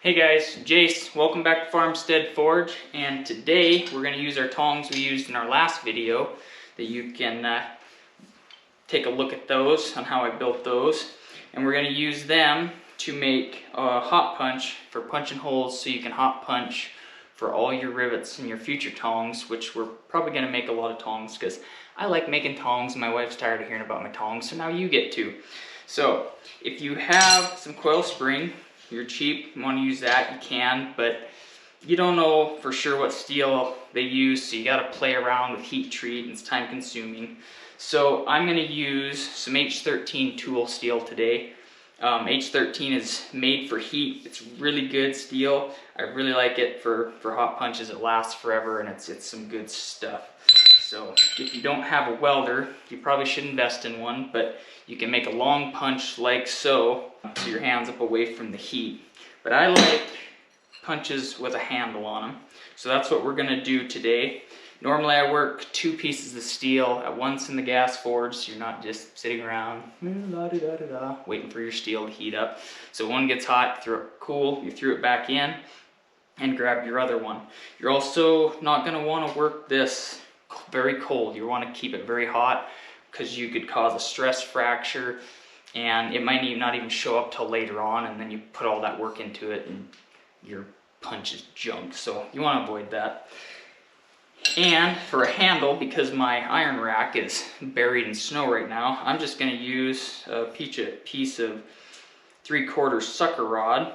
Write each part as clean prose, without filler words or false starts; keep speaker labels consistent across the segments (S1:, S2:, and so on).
S1: Hey guys, Jayce. Welcome back to Farmstead Forge, and today we're going to use our tongs we used in our last video that you can take a look at those, on how I built those, and we're going to use them to make a hot punch for punching holes so you can hot punch for all your rivets and your future tongs, which we're probably going to make a lot of tongs because I like making tongs and my wife's tired of hearing about my tongs, so now you get to. So if you have some coil spring, you're cheap, you want to use that, you can, but you don't know for sure what steel they use, so you got to play around with heat treat and it's time consuming. So I'm going to use some H13 Tool Steel today. H13 is made for heat. It's really good steel. I really like it for hot punches. It lasts forever and it's some good stuff. So if you don't have a welder, you probably should invest in one, but you can make a long punch like so your hands up away from the heat. But I like punches with a handle on them. So that's what we're gonna do today. Normally I work 2 pieces of steel at once in the gas forge, so you're not just sitting around waiting for your steel to heat up. So one gets hot, throw it cool, you threw it back in and grab your other one. You're also not gonna wanna work this very cold. You wanna keep it very hot because you could cause a stress fracture and it might not even show up till later on, and then you put all that work into it and your punch is junk. So you wanna avoid that. And for a handle, because my iron rack is buried in snow right now, I'm just going to use a piece of 3/4 sucker rod,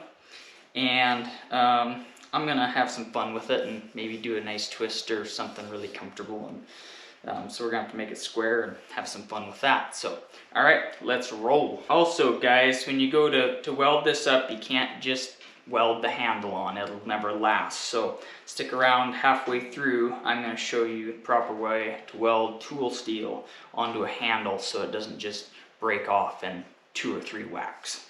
S1: and I'm going to have some fun with it and maybe do a nice twist or something really comfortable. And so we're going to have to make it square and have some fun with that. So, alright, let's roll. Also guys, when you go to weld this up, you can't just weld the handle on, it'll never last. So stick around halfway through. I'm going to show you the proper way to weld tool steel onto a handle so it doesn't just break off in 2 or 3 whacks.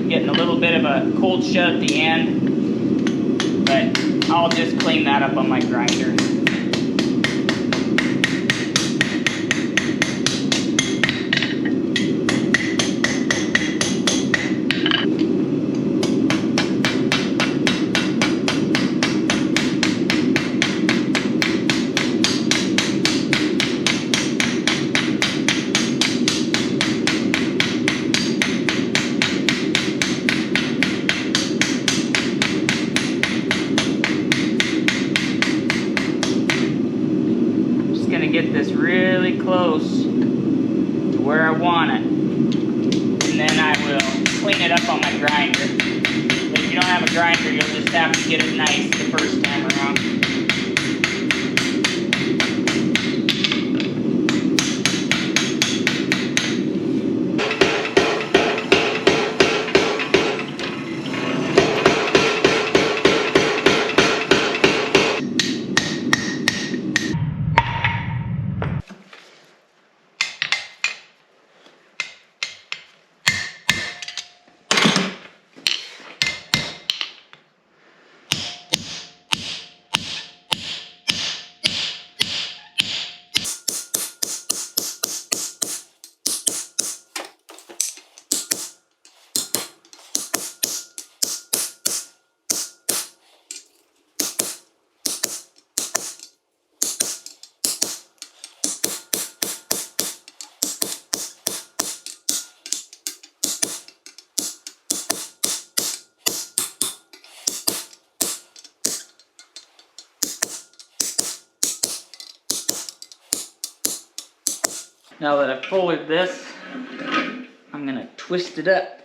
S1: Getting a little bit of a cold shut at the end, but I'll just clean that up on my grinder. Get this really close to where I want it, and then I will clean it up on my grinder. But if you don't have a grinder, you'll just have to get it nice the first time around. Now that I've folded this, I'm gonna twist it up.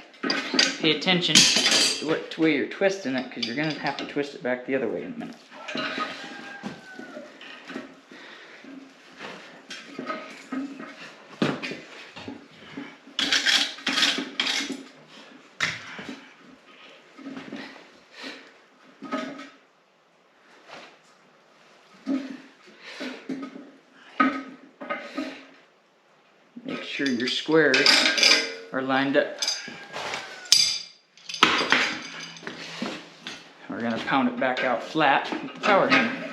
S1: Pay attention to what way you're twisting it, because you're gonna have to twist it back the other way in a minute. Make sure your squares are lined up. We're going to pound it back out flat with the power hammer.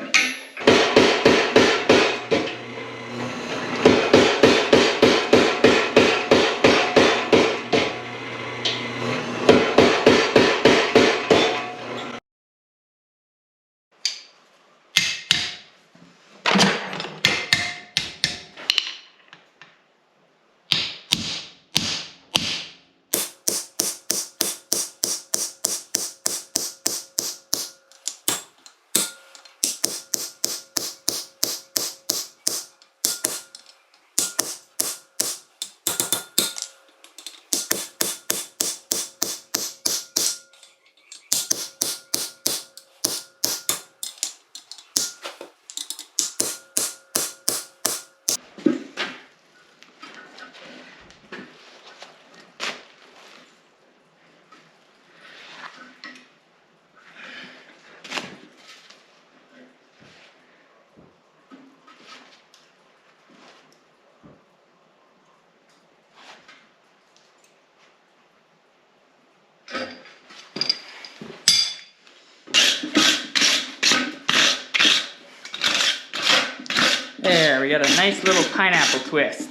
S1: There, we got a nice little pineapple twist.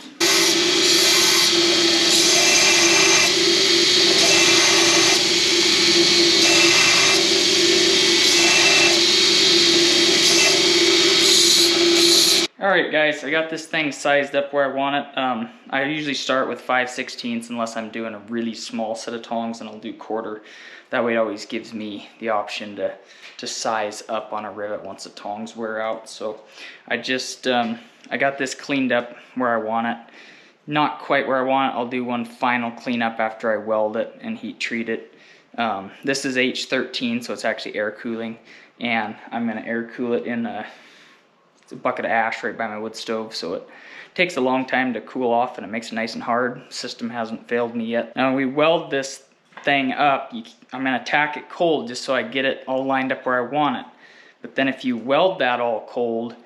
S1: Alright guys, I got this thing sized up where I want it. I usually start with 5/16 unless I'm doing a really small set of tongs, and I'll do quarter. That way it always gives me the option to size up on a rivet once the tongs wear out. So I just, I got this cleaned up where I want it. Not quite where I want it. I'll do one final cleanup after I weld it and heat treat it. This is H13, so it's actually air cooling, and I'm going to air cool it in a bucket of ash right by my wood stove, so it takes a long time to cool off and it makes it nice and hard. System hasn't failed me yet. Now when we weld this thing up, I'm going to tack it cold just so I get it all lined up where I want it. But then if you weld that all cold,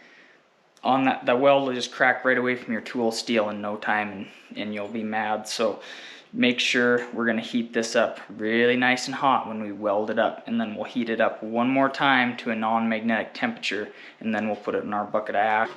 S1: on that, the weld will just crack right away from your tool steel in no time, and you'll be mad. So make sure we're going to heat this up really nice and hot when we weld it up, and then we'll heat it up one more time to a non-magnetic temperature, and then we'll put it in our bucket of ash.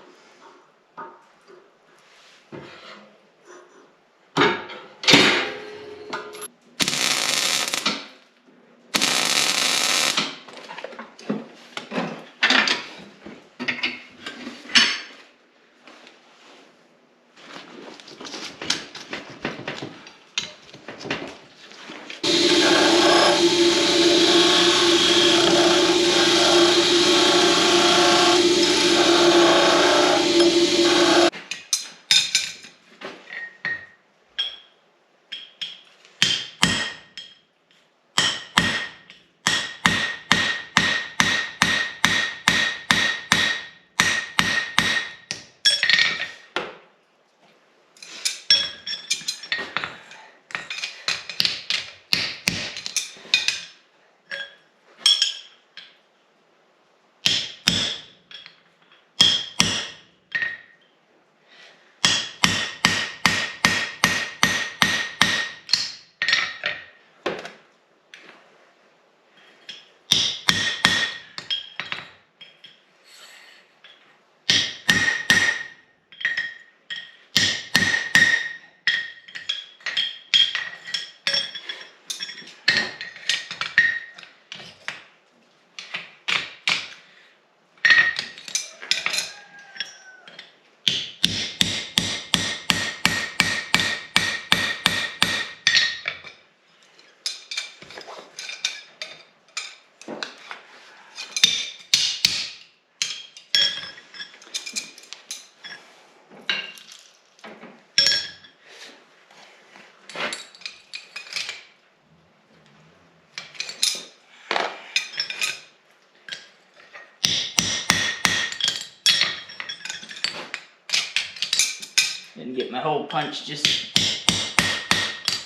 S1: get my hole punch just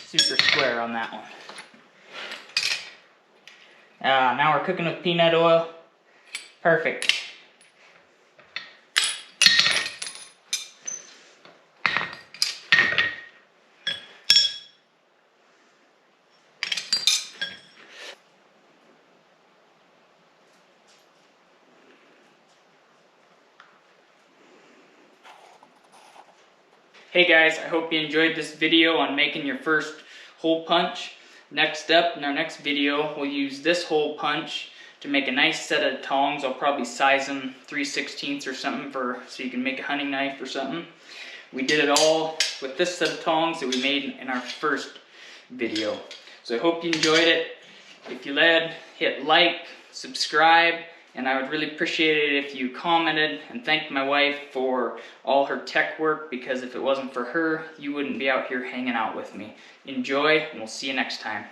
S1: super square on that one. Now we're cooking with peanut oil. Perfect. Hey guys, I hope you enjoyed this video on making your first hole punch. Next up, in our next video, we'll use this hole punch to make a nice set of tongs. I'll probably size them 3/16 or something so you can make a hunting knife or something. We did it all with this set of tongs that we made in our first video. So I hope you enjoyed it. If you did, hit like, subscribe, and I would really appreciate it if you commented and thanked my wife for all her tech work, because if it wasn't for her, you wouldn't be out here hanging out with me. Enjoy, and we'll see you next time.